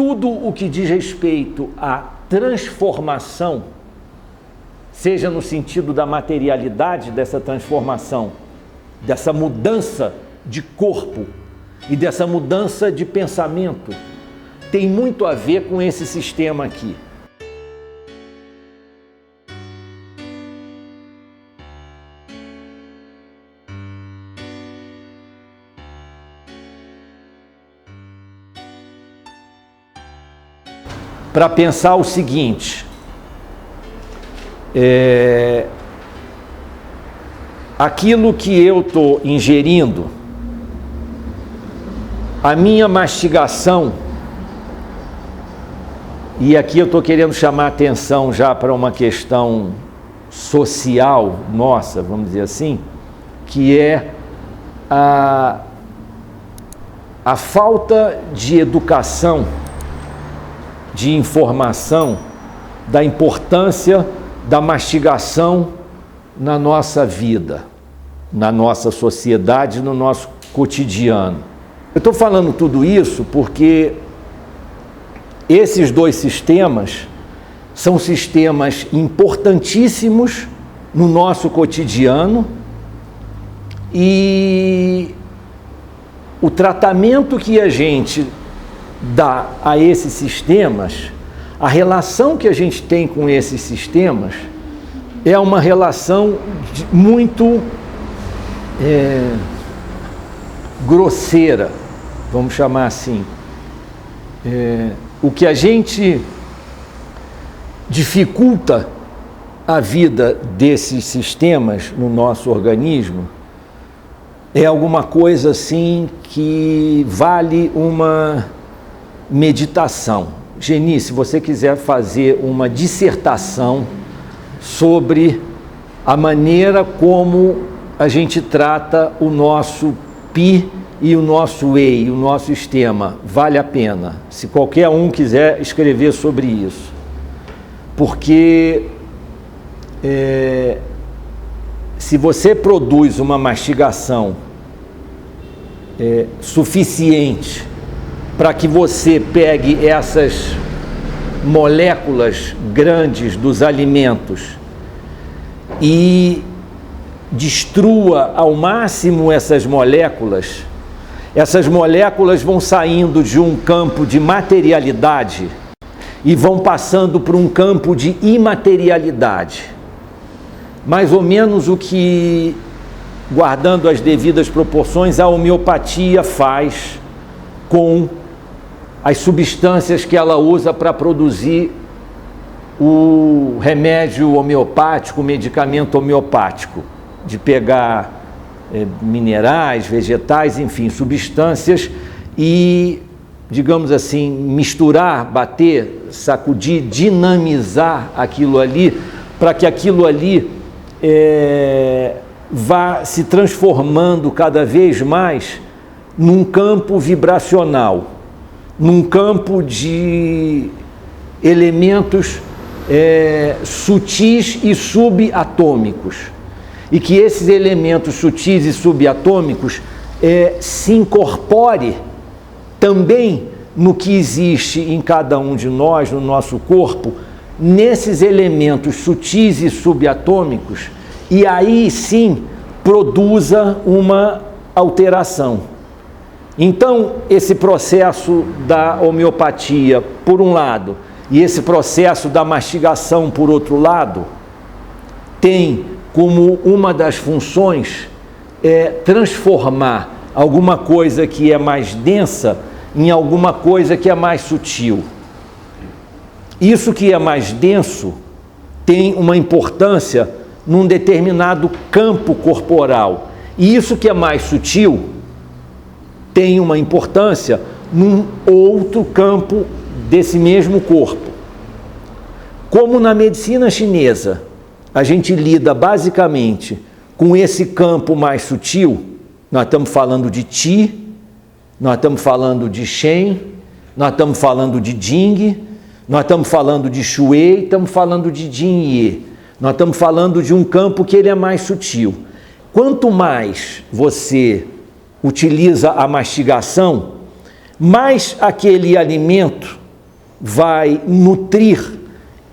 tudo o que diz respeito à transformação, seja no sentido da materialidade dessa transformação, dessa mudança de corpo e dessa mudança de pensamento, tem muito a ver com esse sistema aqui. Para pensar o seguinte, aquilo que eu estou ingerindo, a minha mastigação, e aqui eu estou querendo chamar a atenção já para uma questão social nossa, vamos dizer assim, que é a falta de educação, de informação, da importância da mastigação na nossa vida, na nossa sociedade, no nosso cotidiano. Eu estou falando tudo isso porque esses dois sistemas são sistemas importantíssimos no nosso cotidiano e o tratamento que a gente dá a esses sistemas, a relação que a gente tem com esses sistemas é uma relação muito grosseira, vamos chamar assim. O que a gente dificulta a vida desses sistemas no nosso organismo é alguma coisa assim que vale uma meditação. Geni, se você quiser fazer uma dissertação sobre a maneira como a gente trata o nosso Pi e o nosso Wei, o nosso sistema, vale a pena. Se qualquer um quiser escrever sobre isso. Porque se você produz uma mastigação suficiente para que você pegue essas moléculas grandes dos alimentos e destrua ao máximo essas moléculas vão saindo de um campo de materialidade e vão passando para um campo de imaterialidade. Mais ou menos o que, guardando as devidas proporções, a homeopatia faz com as substâncias que ela usa para produzir o remédio homeopático, o medicamento homeopático, de pegar minerais, vegetais, enfim, substâncias e, digamos assim, misturar, bater, sacudir, dinamizar aquilo ali, para que aquilo ali vá se transformando cada vez mais num campo vibracional, num campo de elementos sutis e subatômicos, e que esses elementos sutis e subatômicos se incorpore também no que existe em cada um de nós, no nosso corpo, nesses elementos sutis e subatômicos, e aí sim produza uma alteração. Então, esse processo da homeopatia, por um lado, e esse processo da mastigação, por outro lado, tem como uma das funções transformar alguma coisa que é mais densa em alguma coisa que é mais sutil. Isso que é mais denso tem uma importância num determinado campo corporal, e isso que é mais sutil tem uma importância num outro campo desse mesmo corpo. Como na medicina chinesa, a gente lida basicamente com esse campo mais sutil, nós estamos falando de Qi, nós estamos falando de Shen, nós estamos falando de Jing, nós estamos falando de Shui, estamos falando de Jin Ye. Nós estamos falando de um campo que ele é mais sutil. Quanto mais você utiliza a mastigação, mais aquele alimento vai nutrir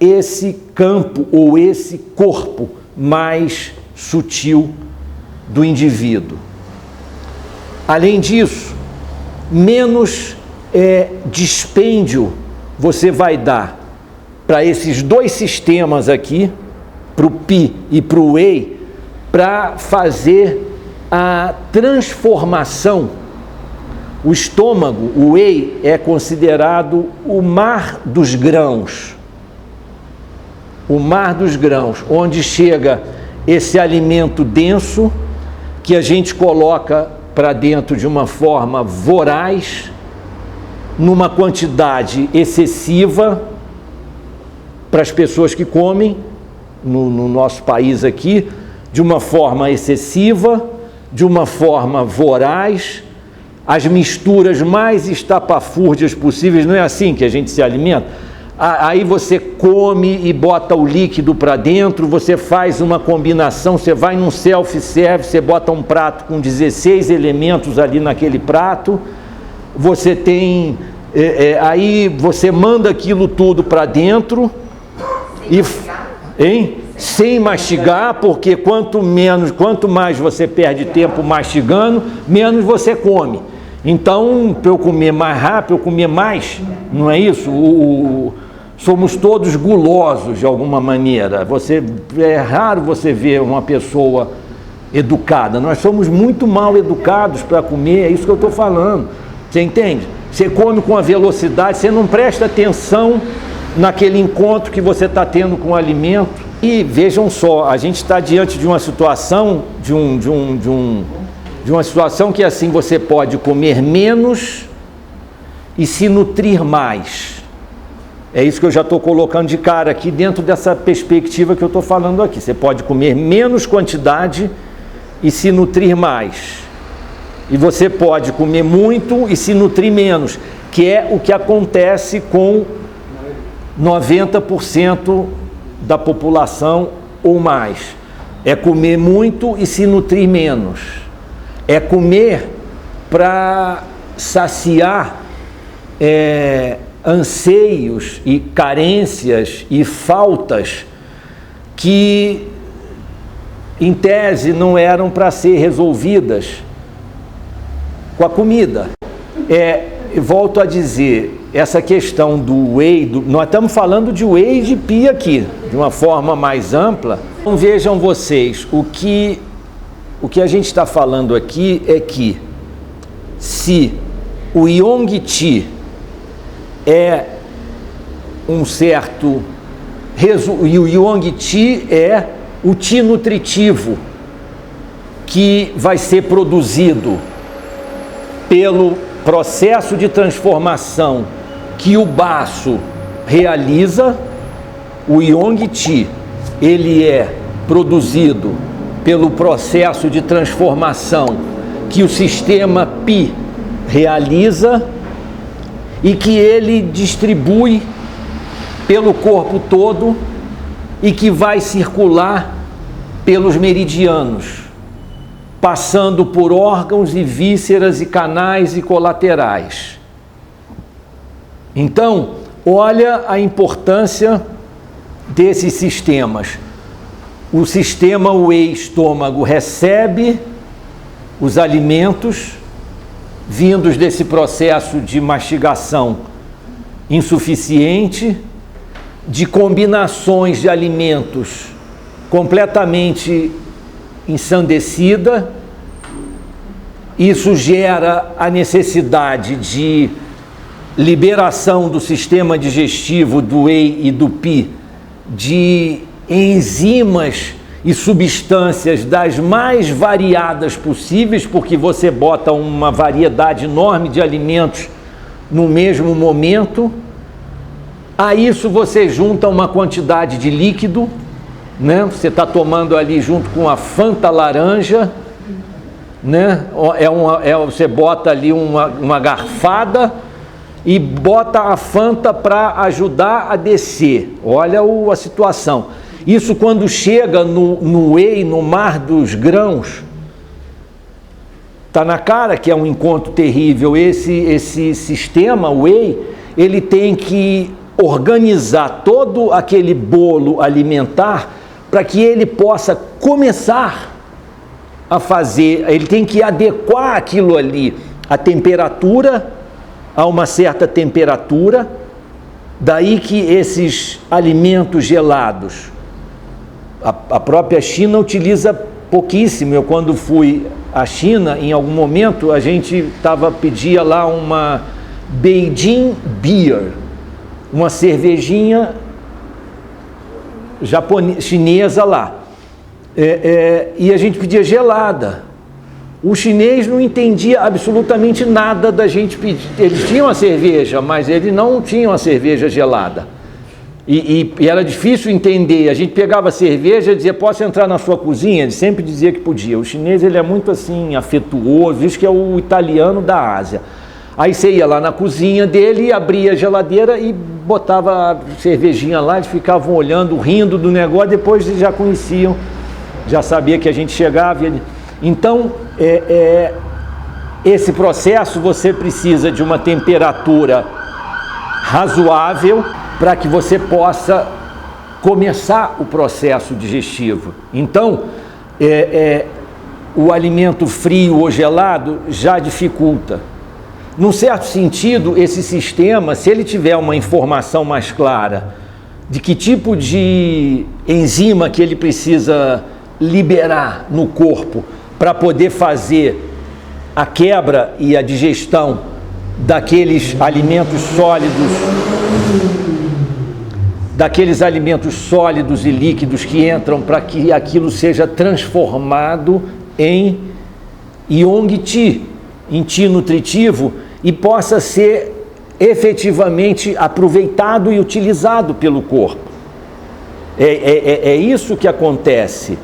esse campo ou esse corpo mais sutil do indivíduo. Além disso, menos dispêndio você vai dar para esses dois sistemas aqui, para o Pi e para o Whey, para fazer a transformação. O estômago, o Whey, é considerado o mar dos grãos. O mar dos grãos, onde chega esse alimento denso que a gente coloca para dentro de uma forma voraz, numa quantidade excessiva para as pessoas que comem, no nosso país aqui, de uma forma excessiva, de uma forma voraz, as misturas mais estapafúrdias possíveis. Não é assim que a gente se alimenta? Aí você come e bota o líquido para dentro, você faz uma combinação, você vai num self-service, você bota um prato com 16 elementos ali naquele prato, você tem, aí você manda aquilo tudo para dentro e... Sem mastigar, porque quanto mais você perde tempo mastigando, menos você come. Então, para eu comer mais rápido, eu comer mais, não é isso? Somos todos gulosos de alguma maneira. É raro você ver uma pessoa educada. Nós somos muito mal educados para comer, é isso que eu estou falando. Você entende? Você come com a velocidade, você não presta atenção naquele encontro que você está tendo com o alimento. E vejam só, a gente está diante de uma situação, de uma situação que assim você pode comer menos e se nutrir mais. É isso que eu já estou colocando de cara aqui dentro dessa perspectiva que eu estou falando aqui. Você pode comer menos quantidade e se nutrir mais. E você pode comer muito e se nutrir menos, que é o que acontece com 90% da população ou mais. É comer muito e se nutrir menos. É comer para saciar anseios e carências e faltas que, em tese, não eram para ser resolvidas com a comida. Volto a dizer, essa questão do Whey, nós estamos falando de Whey e de Pi aqui, de uma forma mais ampla. Então vejam vocês, o que a gente está falando aqui é que se o Yongqi é um certo... E o Yongqi é o Qi nutritivo que vai ser produzido pelo processo de transformação que o baço realiza. O Yongqi, ele é produzido pelo processo de transformação que o sistema Pi realiza e que ele distribui pelo corpo todo e que vai circular pelos meridianos, passando por órgãos e vísceras e canais e colaterais. Então, olha a importância desses sistemas. O sistema Whey estômago recebe os alimentos vindos desse processo de mastigação insuficiente, de combinações de alimentos completamente ensandecida. Isso gera a necessidade de liberação do sistema digestivo do Whey e do Pi de enzimas e substâncias das mais variadas possíveis, porque você bota uma variedade enorme de alimentos no mesmo momento. A isso você junta uma quantidade de líquido, né? Você está tomando ali junto com a Fanta laranja, né? Você bota ali uma garfada e bota a Fanta para ajudar a descer. Olha a situação. Isso quando chega no Whey, no mar dos grãos, está na cara que é um encontro terrível. Esse sistema Whey, ele tem que organizar todo aquele bolo alimentar para que ele possa começar a fazer, ele tem que adequar aquilo ali, a temperatura, a uma certa temperatura, daí que esses alimentos gelados, a própria China utiliza pouquíssimo. Eu, quando fui à China, em algum momento, a gente pedia lá uma Beijing Beer, uma cervejinha chinesa lá, e a gente pedia gelada. O chinês não entendia absolutamente nada da gente pedir. Eles tinham a cerveja, mas eles não tinham a cerveja gelada. E era difícil entender. A gente pegava a cerveja e dizia: posso entrar na sua cozinha? Ele sempre dizia que podia. O chinês, ele é muito assim, afetuoso, isso que é o italiano da Ásia. Aí você ia lá na cozinha dele, abria a geladeira e botava a cervejinha lá, eles ficavam olhando, rindo do negócio, depois eles já conheciam, já sabia que a gente chegava. Então, esse processo, você precisa de uma temperatura razoável para que você possa começar o processo digestivo. Então, o alimento frio ou gelado já dificulta. Num certo sentido, esse sistema, se ele tiver uma informação mais clara de que tipo de enzima que ele precisa liberar no corpo para poder fazer a quebra e a digestão daqueles alimentos sólidos e líquidos que entram, para que aquilo seja transformado em Yongqi, em Qi nutritivo, e possa ser efetivamente aproveitado e utilizado pelo corpo. É isso que acontece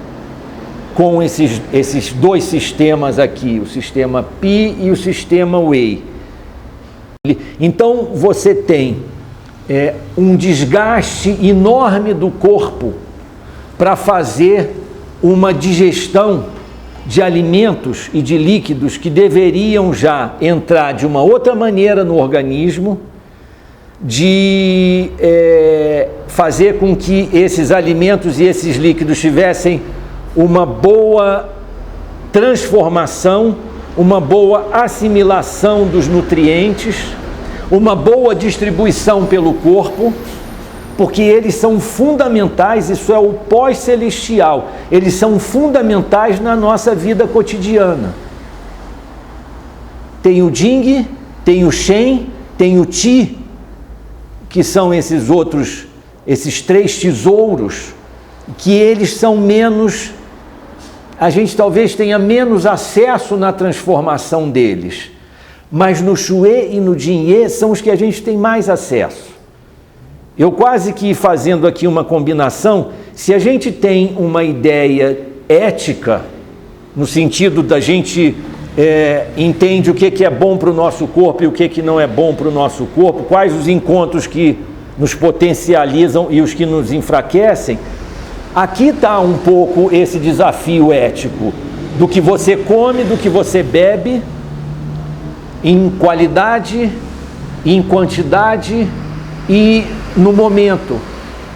com esses dois sistemas aqui, o sistema Pi e o sistema Wei. Então você tem um desgaste enorme do corpo para fazer uma digestão de alimentos e de líquidos que deveriam já entrar de uma outra maneira no organismo, de fazer com que esses alimentos e esses líquidos tivessem uma boa transformação, uma boa assimilação dos nutrientes, uma boa distribuição pelo corpo, porque eles são fundamentais. Isso é o pós-celestial, eles são fundamentais na nossa vida cotidiana. Tem o Jing, tem o Shen, tem o Qi, que são esses três tesouros, que eles são menos, a gente talvez tenha menos acesso na transformação deles, mas no Xue e no Jingye são os que a gente tem mais acesso. Eu quase que fazendo aqui uma combinação, se a gente tem uma ideia ética, no sentido da gente entende o que é bom para o nosso corpo e o que não é bom para o nosso corpo, quais os encontros que nos potencializam e os que nos enfraquecem, aqui está um pouco esse desafio ético do que você come, do que você bebe, em qualidade, em quantidade e no momento.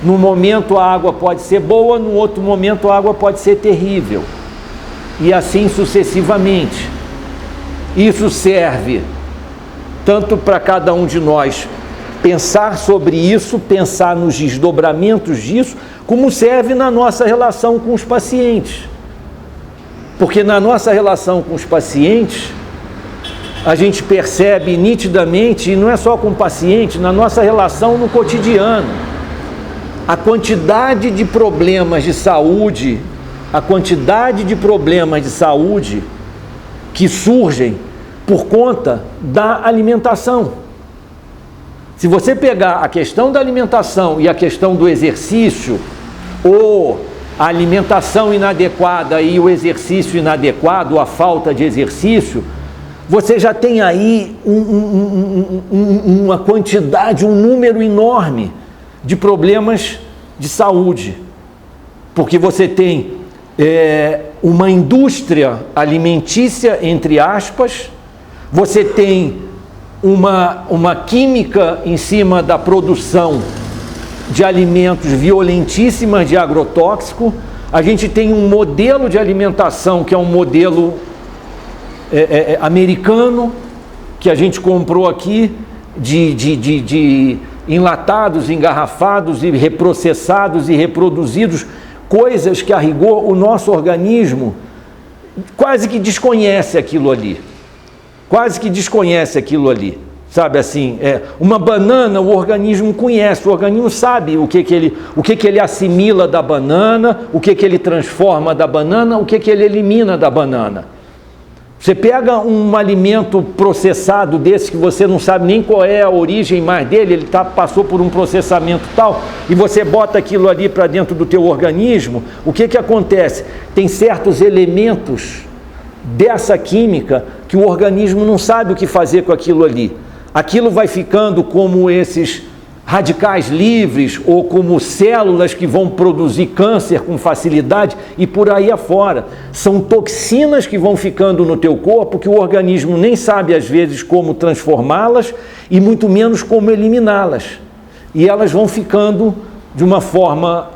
No momento a água pode ser boa, no outro momento a água pode ser terrível. E assim sucessivamente. Isso serve tanto para cada um de nós pensar sobre isso, pensar nos desdobramentos disso, como serve na nossa relação com os pacientes. Porque na nossa relação com os pacientes, a gente percebe nitidamente, e não é só com o paciente, na nossa relação no cotidiano, a quantidade de problemas de saúde, que surgem por conta da alimentação. Se você pegar a questão da alimentação e a questão do exercício, ou a alimentação inadequada e o exercício inadequado, a falta de exercício, você já tem aí uma quantidade, um número enorme de problemas de saúde, porque você tem uma indústria alimentícia, entre aspas, você tem uma química em cima da produção de alimentos violentíssimas de agrotóxico. A gente tem um modelo de alimentação que é um modelo americano, que a gente comprou aqui, de enlatados, engarrafados e reprocessados e reproduzidos, coisas que, a rigor, o nosso organismo quase que desconhece aquilo ali. Quase que desconhece aquilo ali. Sabe assim, uma banana o organismo conhece, o organismo sabe o que ele assimila da banana, o que ele transforma da banana, o que ele elimina da banana. Você pega um alimento processado desse que você não sabe nem qual é a origem mais dele, ele passou por um processamento tal, e você bota aquilo ali para dentro do teu organismo, o que acontece? Tem certos elementos dessa química que o organismo não sabe o que fazer com aquilo ali. Aquilo vai ficando como esses radicais livres ou como células que vão produzir câncer com facilidade e por aí afora. São toxinas que vão ficando no teu corpo que o organismo nem sabe às vezes como transformá-las e muito menos como eliminá-las. E elas vão ficando de uma forma...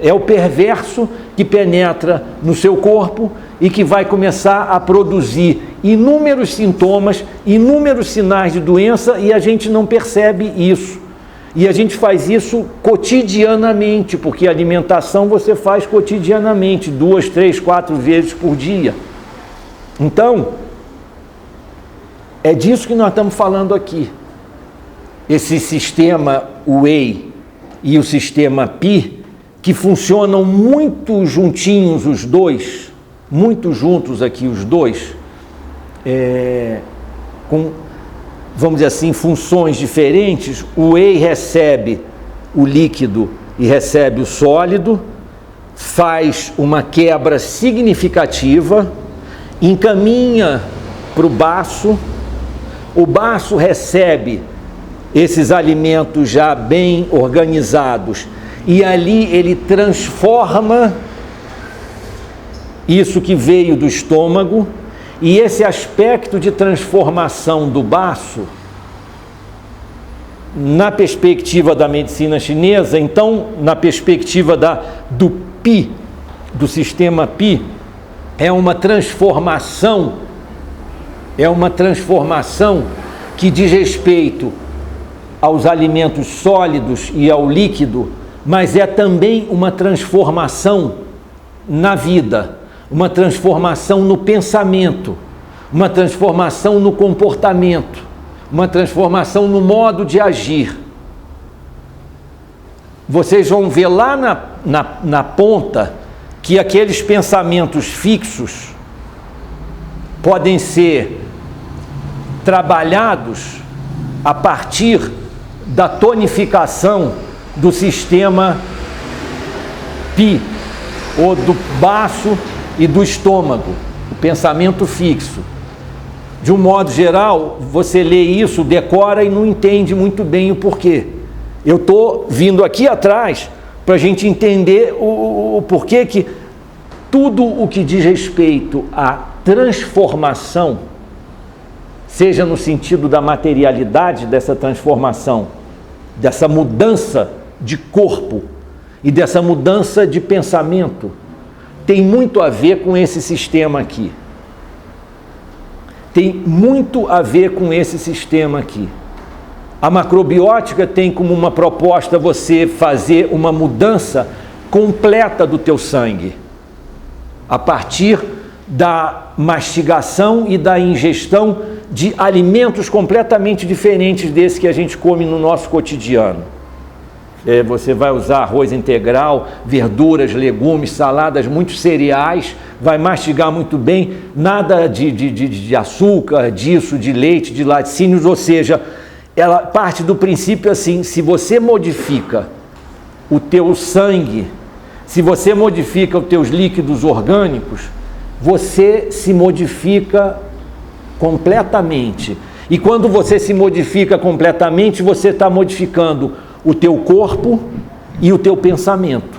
É o perverso que penetra no seu corpo e que vai começar a produzir inúmeros sintomas, inúmeros sinais de doença, e a gente não percebe isso. E a gente faz isso cotidianamente, porque a alimentação você faz cotidianamente, 2, 3, 4 vezes por dia. Então, é disso que nós estamos falando aqui. Esse sistema Whey e o sistema Pi, que funcionam muito juntinhos os dois, muito juntos aqui os dois, com, vamos dizer assim, funções diferentes. O Whey recebe o líquido e recebe o sólido, faz uma quebra significativa, encaminha para o baço, o baço recebe esses alimentos já bem organizados, e ali ele transforma isso que veio do estômago, e esse aspecto de transformação do baço, na perspectiva da medicina chinesa, então, na perspectiva do Pi, do sistema Pi, é uma transformação que diz respeito aos alimentos sólidos e ao líquido, mas é também uma transformação na vida, uma transformação no pensamento, uma transformação no comportamento, uma transformação no modo de agir. Vocês vão ver lá na ponta que aqueles pensamentos fixos podem ser trabalhados a partir da tonificação do sistema Pi, ou do baço e do estômago, o pensamento fixo. De um modo geral, você lê isso, decora e não entende muito bem o porquê. Eu estou vindo aqui atrás para a gente entender o porquê que tudo o que diz respeito à transformação, seja no sentido da materialidade dessa transformação, dessa mudança de corpo e dessa mudança de pensamento, tem muito a ver com esse sistema aqui. Tem muito a ver com esse sistema aqui. A macrobiótica tem como uma proposta você fazer uma mudança completa do teu sangue, a partir da mastigação e da ingestão de alimentos completamente diferentes desse que a gente come no nosso cotidiano. Você vai usar arroz integral, verduras, legumes, saladas, muitos cereais, vai mastigar muito bem, nada de açúcar, disso, de leite, de laticínios, ou seja, ela parte do princípio assim: se você modifica o teu sangue, se você modifica os teus líquidos orgânicos, você se modifica completamente. E quando você se modifica completamente, você está modificando o teu corpo e o teu pensamento.